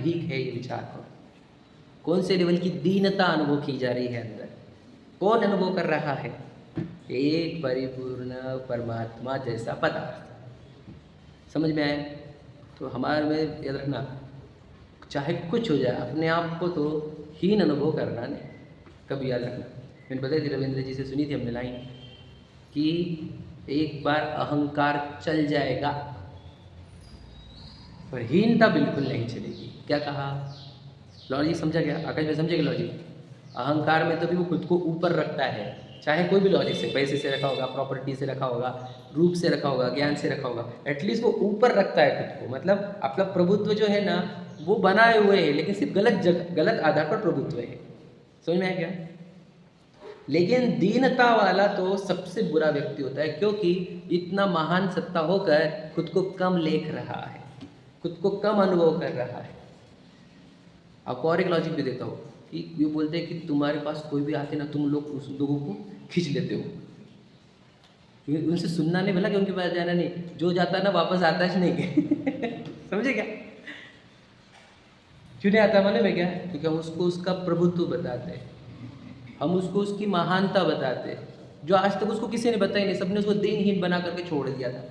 भीख है ये विचार करो। कौन से लेवल की दीनता अनुभव की जा रही है अंदर, कौन अनुभव कर रहा है? एक परिपूर्ण परमात्मा जैसा पदार्थ। समझ में आया? तो हमारे में याद रखना, चाहे कुछ हो जाए अपने आप को तो हीन अनुभव करना नहीं, कभी याद रखना। मैंने बताई थी रविंद्र जी से सुनी थी हमने लाइन कि एक बार अहंकार चल जाएगा पर हीनता बिल्कुल नहीं चलेगी। क्या कहा? लॉजिक समझा गया? आकाश में समझेगा लॉजिक? अहंकार में तो भी वो खुद को ऊपर रखता है, चाहे कोई भी लॉजिक से, पैसे से रखा होगा, प्रॉपर्टी से रखा होगा, रूप से रखा होगा, ज्ञान से रखा होगा, एटलीस्ट वो ऊपर रखता है खुद को। मतलब अपना प्रभुत्व जो है ना वो बनाए हुए है, लेकिन सिर्फ गलत आधार पर प्रभुत्व है। समझ में आया क्या? लेकिन दीनता वाला तो सबसे बुरा व्यक्ति होता है, क्योंकि इतना महान सत्ता होकर खुद को कम लेख रहा है, खुद को कम अनुभव कर रहा है। आपको और एक लॉजिक भी देता हूँ कि ये बोलते हैं कि तुम्हारे पास कोई भी आते ना, तुम लोग उस लोगों को खींच लेते हो। उनसे सुनना नहीं भला कि उनके पास जाना नहीं, जो जाता ना वापस आता ही नहीं। समझे क्या? क्यों नहीं आता मालूम है क्या? क्योंकि हम उसको उसका प्रभुत्व बताते हैं, हम उसको उसकी महानता बताते हैं, जो आज तक उसको किसी ने बताई नहीं। सबने उसको दीनहीन बना करके छोड़ दिया था,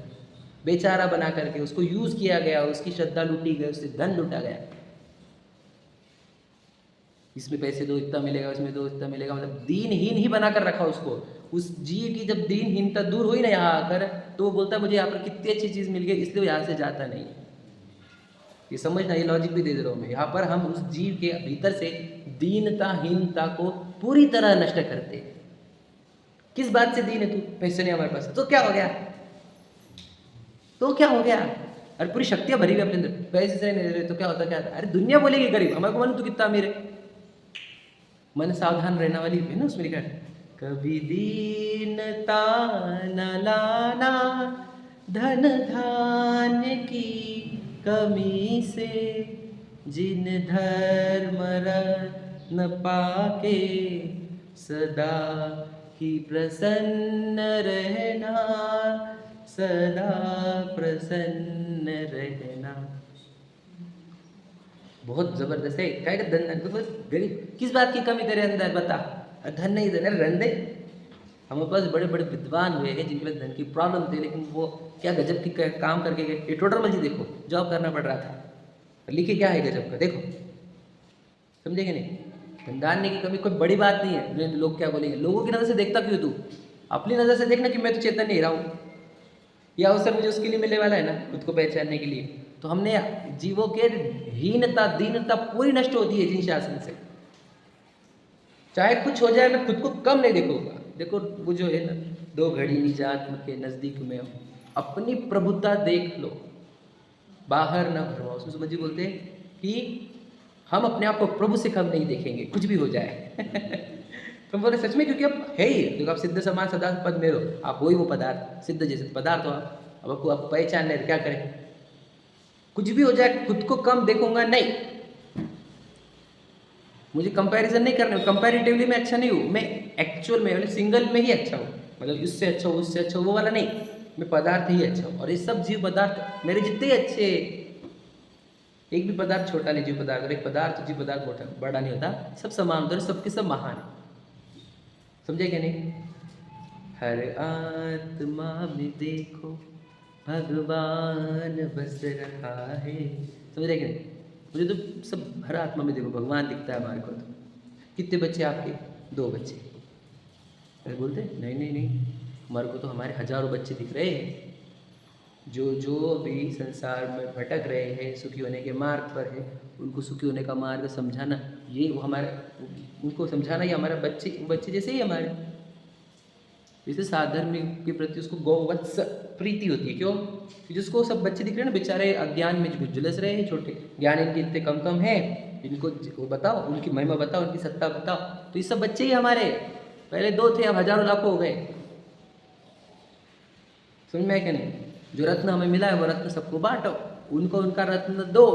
बेचारा बना करके उसको यूज़ किया गया, उसकी श्रद्धा लूटी गई, उससे धन लूटा गया। इसमें पैसे दो इतना मिलेगा, उसमें दो इतना मिलेगा, मतलब दीनहीन ही बनाकर रखा उसको। उस जीव की जब दीनहीनता दूर हुई ना यहाँ आकर, तो वो बोलता है मुझे यहाँ पर कितनी अच्छी चीज़ मिल गई, इसलिए वो यहाँ से जाता नहीं है। ये समझना, ये लॉजिक भी दे दे रहा हूँ मैं। यहाँ पर हम उस जीव के भीतर से दीनताहीनता को पूरी तरह नष्ट करते हैं। किस बात से दीन है तू? पैसे नहीं हमारे पास, तो क्या हो गया? तो क्या हो गया? अरे पूरी शक्तियाँ भरी हुई अपने अंदर, पैसे से नहीं दे रहे तो क्या होता? क्या होता? अरे दुनिया बोलेगी गरीब, हमारे को मालूम तू कितना अमीर है। मन सावधान रहने वाली है ना उसमें लिखा है, कभी दीनता न लाना धन धान्य की कमी से, जिन धर्म रत्न पाके सदा ही प्रसन्न रहना, सदा प्रसन्न रहना। बहुत जबरदस्त है। क्या है? धन तो बस गरीब, किस बात की कमी तेरे अंदर बता? धन नहीं देना, रन दे। हमारे पास बड़े बड़े विद्वान हुए हैं जिनके पास धन की प्रॉब्लम थी, लेकिन वो क्या गजब की काम करके गए। ये टोटल जी देखो, जॉब करना पड़ रहा था, लिखे क्या है गजब का, देखो। समझेंगे नहीं? धनधान्य की कमी कोई बड़ी बात नहीं है। लोग क्या बोलेंगे? लोगों की नज़र से देखता क्यों तू? अपनी नज़र से देखना कि मैं तो चेतन नहीं रहा हूँ, यह अवसर मुझे उसके लिए मिलने वाला है ना, खुद को पहचानने के लिए। तो हमने जीवों के हीनता दीनता पूरी नष्ट होती है जिन शासन से। चाहे कुछ हो जाए मैं खुद को कम नहीं देखूंगा। देखो वो जो है ना, दो घड़ी निजात के नज़दीक में हो, अपनी प्रभुता देख लो, बाहर न भरवाओ। उसमें समझिए बोलते हैं कि हम अपने आप को प्रभु से कम नहीं देखेंगे, कुछ भी हो जाए। तुम बोले सच में? क्योंकि अब है ही, देखो आप सिद्ध समान सदा पद में रहो, आप वही वो पदार्थ, सिद्ध जैसे पदार्थ हो आप। अब आपको आप पहचान ले, क्या करें? कुछ भी हो जाए खुद को कम देखूंगा नहीं, मुझे कंपैरिजन नहीं करना। कंपैरेटिवली मैं अच्छा नहीं हूँ, मैं एक्चुअल में मतलब सिंगल में ही अच्छा हूँ, मतलब इससे अच्छा हो उससे अच्छा हो वो वाला नहीं, मैं पदार्थ ही अच्छा हूँ। और ये सब जीव पदार्थ मेरे जितने अच्छे, एक भी पदार्थ छोटा नहीं जीव पदार्थ, और एक पदार्थ जीव पदार्थ बड़ा नहीं होता, सब समान होता है, सबके सब महान है। समझे क्या नहीं? हर आत्मा में देखो भगवान बस रखा है। समझ रहे क्या नहीं? मुझे तो सब हर आत्मा में देखो भगवान दिखता है हमारे को। तो कितने बच्चे आपके? 2 बच्चे। अरे बोलते नहीं नहीं नहीं, हमारे को तो हमारे हजारों बच्चे दिख रहे हैं, जो अभी संसार में भटक रहे हैं, सुखी होने के मार्ग पर है, उनको सुखी होने का मार्ग समझाना, ये वो हमारे, उनको समझाना, ये हमारा बच्चे जैसे ही हमारे। जैसे साधर्म के प्रति उसको गौवत्स प्रीति होती है। क्यों? जिसको सब बच्चे दिख रहे हैं ना बेचारे अज्ञान में झुलस रहे हैं, छोटे ज्ञान इनके इतने कम कम है, इनको वो बताओ, उनकी महिमा बताओ, उनकी सत्ता बताओ। तो ये सब बच्चे ही हमारे, पहले 2 थे अब हजारों लाखों हो गए। समझ में है क्या नहीं? जो रत्न हमें मिला है वो रत्न सबको बांटो, उनको उनका रत्न दो,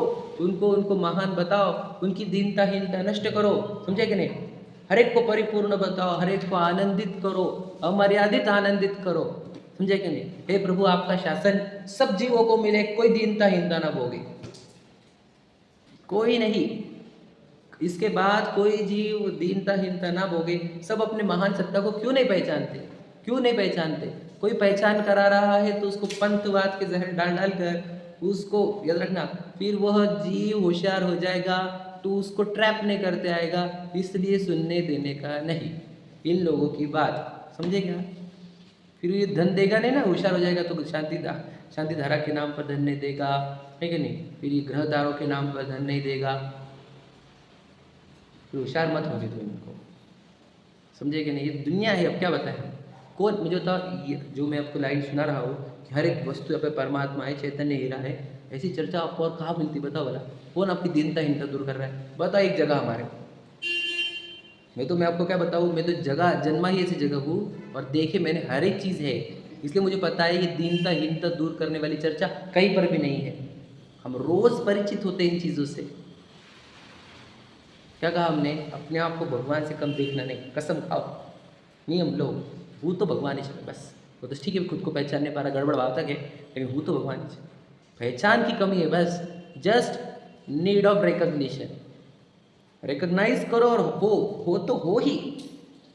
उनको महान बताओ, उनकी दीनताहीनता नष्ट करो। समझे कि नहीं? हर एक को परिपूर्ण बताओ, हर एक को आनंदित करो, अमर्यादित आनंदित करो। समझे कि नहीं? हे प्रभु आपका शासन सब जीवों को मिले, कोई दीनताहीनता ना भोगे। कोई नहीं। इसके बाद कोई जीव दीनता हीनता ना भोगे। सब अपने महान सत्ता को क्यों नहीं पहचानते? क्यों नहीं पहचानते? कोई पहचान करा रहा है तो उसको पंथवाद के जहर डाल डाल कर उसको याद रखना, फिर वह जीव होशियार हो जाएगा तो उसको ट्रैप नहीं करते आएगा, इसलिए सुनने देने का नहीं इन लोगों की बात, समझे क्या? फिर ये धन देगा नहीं ना, होशियार हो जाएगा तो शांति धारा के नाम पर धन नहीं देगा, है कि नहीं? फिर ये ग्रह तारों के नाम पर धन नहीं देगा। फिर होशियार मत होगे तो इनको, समझे कि नहीं? ये दुनिया है, अब क्या बताएं? कौन मुझे बताओ, ये जो मैं आपको लाइन सुना रहा हूँ कि हर एक वस्तु यहाँ पे परमात्मा है, चैतन्य हीरा है, ऐसी चर्चा आपको और कहाँ मिलती? बताओ भला, कौन आपकी दीनता हीनता दूर कर रहा है? बताओ एक जगह हमारे। मैं आपको क्या बताऊँ, मैं तो जगह जन्मा ही ऐसी जगह हूँ और देखे मैंने हर एक चीज़ है, इसलिए मुझे पता है ये दीनता हीनता दूर करने वाली चर्चा कहीं पर भी नहीं है। हम रोज़ परिचित होते हैं इन चीज़ों से। क्या कहा हमने? अपने आप को भगवान से कम देखना नहीं, कसम खाओ। नियम लो, वो तो भगवान ही है बस। वो तो ठीक है खुद को पहचान नहीं पा रहा, गड़बड़ भाव तक है, लेकिन वो तो भगवान ही है। पहचान की कमी है बस, just need of recognition. Recognise करो और हो तो हो ही,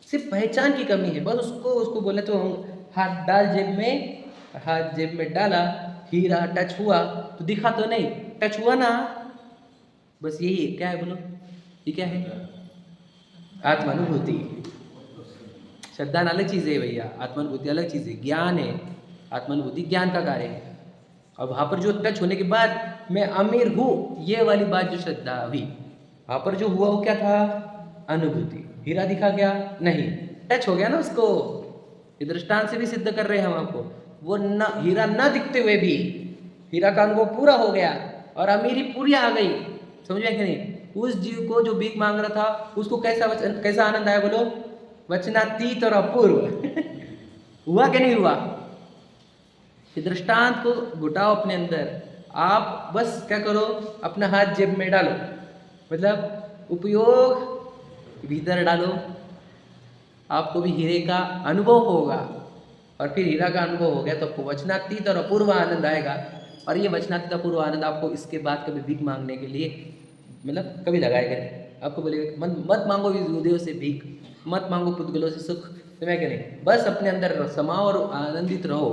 सिर्फ पहचान की कमी है बस। उसको बोले तो हाथ डाल जेब में, हाथ जेब में डाला, हीरा टच हुआ तो दिखा तो नहीं, टच हुआ ना, बस यही है। क्या है बोलो, ये क्या है? आत्मानुभूति। श्रद्धा अलग चीज़ है भैया, आत्मानुभूति अलग चीज़ है, ज्ञान है। आत्मानुभूति ज्ञान का कार्य है। और वहाँ पर जो टच होने के बाद मैं अमीर हूँ, ये वाली बात जो श्रद्धा हुई, वहाँ पर जो हुआ वो क्या था? अनुभूति। हीरा दिखा क्या? नहीं, टच हो गया ना उसको। ये दृष्टांत से भी सिद्ध कर रहे हैं हम आपको। वो न हीरा न दिखते हुए भी हीरा का अनुभव पूरा हो गया और अमीरी पूरी आ गई, समझ में कि नहीं? उस जीव को जो भीख मांग रहा था उसको कैसा आनंद आया बोलो? वचनातीत और अपूर्व। हुआ कि नहीं हुआ? ये दृष्टांत को घुटाओ अपने अंदर। आप बस क्या करो, अपना हाथ जेब में डालो, मतलब उपयोग भीतर डालो, आपको भी हीरे का अनुभव होगा। और फिर हीरा का अनुभव हो गया तो आपको वचनातीत और अपूर्व आनंद आएगा। और ये वचनातीत अपूर्व आनंद आपको इसके बाद कभी भीख मांगने के लिए मतलब कभी लगाएगा नहीं। आपको बोलेगा मत मांगो विदेह से भीख, मत मांगो पुद्गलों से सुख, तो मैं क्या नहीं, बस अपने अंदर समाओ और आनंदित रहो।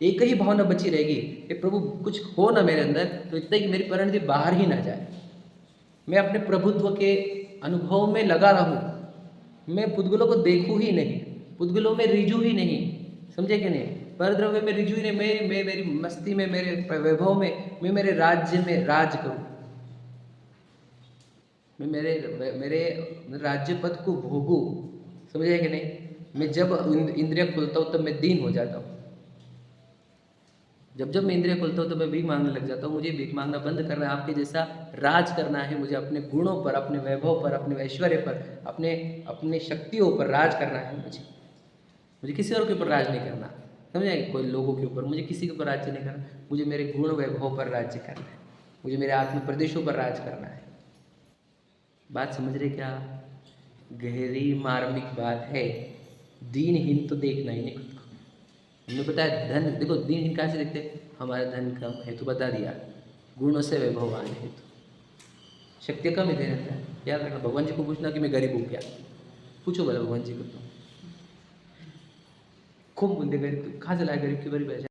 एक ही भावना बची रहेगी कि प्रभु कुछ हो ना मेरे अंदर, तो इतना कि मेरी परिणति बाहर ही ना जाए, मैं अपने प्रभुत्व के अनुभव में लगा रहूं, मैं पुद्गलों को देखूं ही नहीं, पुद्गलों में रिजू ही नहीं, समझे कि नहीं? परद्रव्य में रिजू ही नहीं, मैं मेरी मस्ती में, मेरे वैभव में, मैं मेरे राज्य में राज करूं, मैं मेरे राज्य पद को भोगूं, समझे कि नहीं? मैं जब इंद्रिय खुलता हूँ तब मैं दीन हो जाता हूँ। जब मैं इंद्रिय खोलता हूँ तो मैं भीख मांगने लग जाता हूँ। मुझे भीख मांगना बंद करना है, आपके जैसा राज करना है मुझे, अपने गुणों पर, अपने वैभव पर, अपने ऐश्वर्य पर, अपने शक्तियों पर राज करना है मुझे किसी और के ऊपर राज नहीं करना, समझे? कोई लोगों के ऊपर, मुझे किसी के ऊपर राज्य नहीं करना, मुझे मेरे गुण वैभव पर राज्य करना है, मुझे मेरे आत्म प्रदेशों पर राज करना है। बात समझ रहे क्या? गहरी मार्मिक बात है। दीनहीन तो देखना ही नहीं खुद को। हमने बताया धन, देखो दीनहीन कहाँ से देखते? हमारा धन कम है तो बता दिया, गुणों से वैभवान है तो शक्ति कम ही दे रहता है। याद रखना, भगवान जी को पूछना कि मैं गरीब हूँ क्या, पूछो बोला भगवान जी को, तो खूब बोलते गरीब, तो कहाँ से लाए गरीब की बड़ी पहचान?